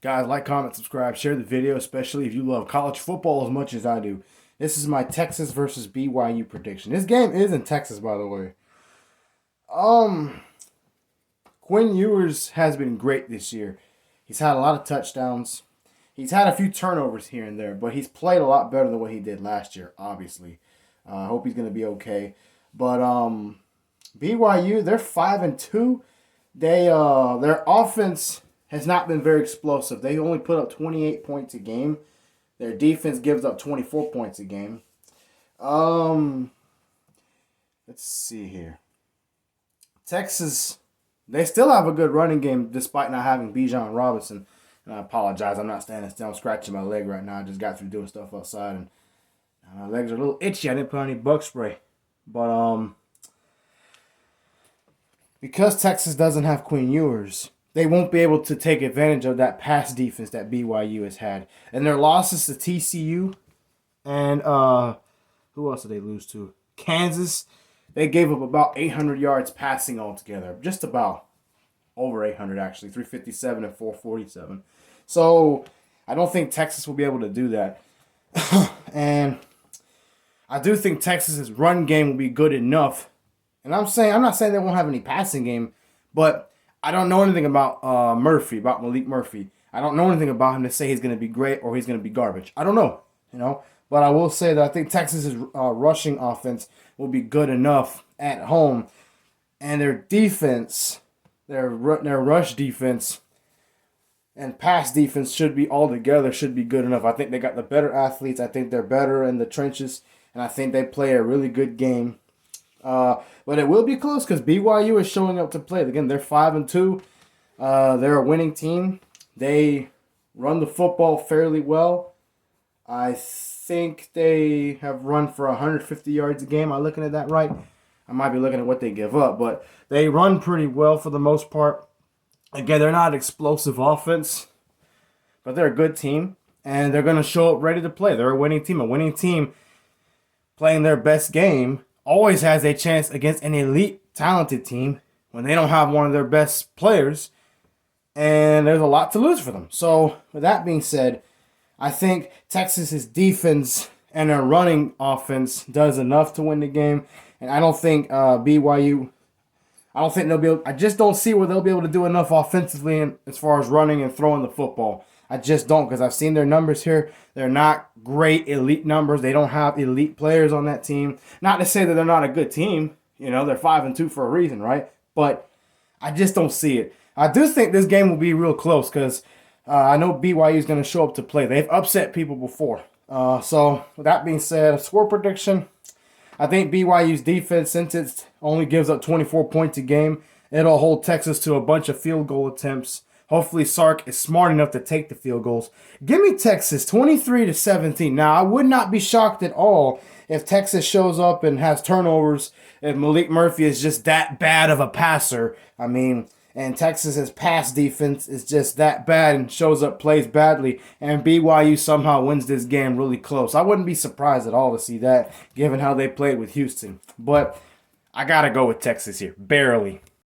Guys, like, comment, subscribe, share the video, especially if you love college football as much as I do. This is my Texas versus BYU prediction. This game is in Texas, by the way. Um, Quinn Ewers has been great this year. He's had a lot of touchdowns. He's had a few turnovers here and there, but he's played a lot better than what he did last year, obviously. I hope he's going to be okay. But BYU, they're 5-2. Their offense has not been very explosive. They only put up 28 points a game. Their defense gives up 24 points a game. Let's see here. Texas, they still have a good running game despite not having Bijan Robinson. And I apologize, I'm not standing still. I'm scratching my leg right now. I just got through doing stuff outside, and my legs are a little itchy. I didn't put any bug spray. But because Texas doesn't have Quinn Ewers, they won't be able to take advantage of that pass defense that BYU has had. And their losses to TCU and who else did they lose to? Kansas. They gave up about 800 yards passing altogether. Just about over 800, actually. 357 and 447. So I don't think Texas will be able to do that. And I do think Texas's run game will be good enough. And I'm not saying they won't have any passing game, but I don't know anything about Malik Murphy. I don't know anything about him to say he's going to be great or he's going to be garbage. I don't know, But I will say that I think Texas's rushing offense will be good enough at home, and their defense, their rush defense, and pass defense should be good enough. I think they got the better athletes. I think they're better in the trenches, and I think they play a really good game. But it will be close because BYU is showing up to play. Again, they're 5-2. They're a winning team. They run the football fairly well. I think they have run for 150 yards a game. Am I looking at that right? I might be looking at what they give up, but they run pretty well for the most part. Again, they're not an explosive offense, but they're a good team, and they're going to show up ready to play. They're a winning team. A winning team playing their best game always has a chance against an elite, talented team when they don't have one of their best players, and there's a lot to lose for them. So, with that being said, I think Texas's defense and their running offense does enough to win the game, and I don't think BYU. I don't think they'll be able. I just don't see where they'll be able to do enough offensively as far as running and throwing the football. I just don't, because I've seen their numbers here. They're not great elite numbers. They don't have elite players on that team. Not to say that they're not a good team. They're 5-2 for a reason, right? But I just don't see it. I do think this game will be real close because I know BYU is going to show up to play. They've upset people before. So with that being said, a score prediction. I think BYU's defense, since it only gives up 24 points a game, it'll hold Texas to a bunch of field goal attempts. Hopefully Sark is smart enough to take the field goals. Give me Texas 23-17. Now, I would not be shocked at all if Texas shows up and has turnovers, if Malik Murphy is just that bad of a passer. And Texas's pass defense is just that bad and shows up, plays badly, and BYU somehow wins this game really close. I wouldn't be surprised at all to see that, given how they played with Houston. But I got to go with Texas here, barely.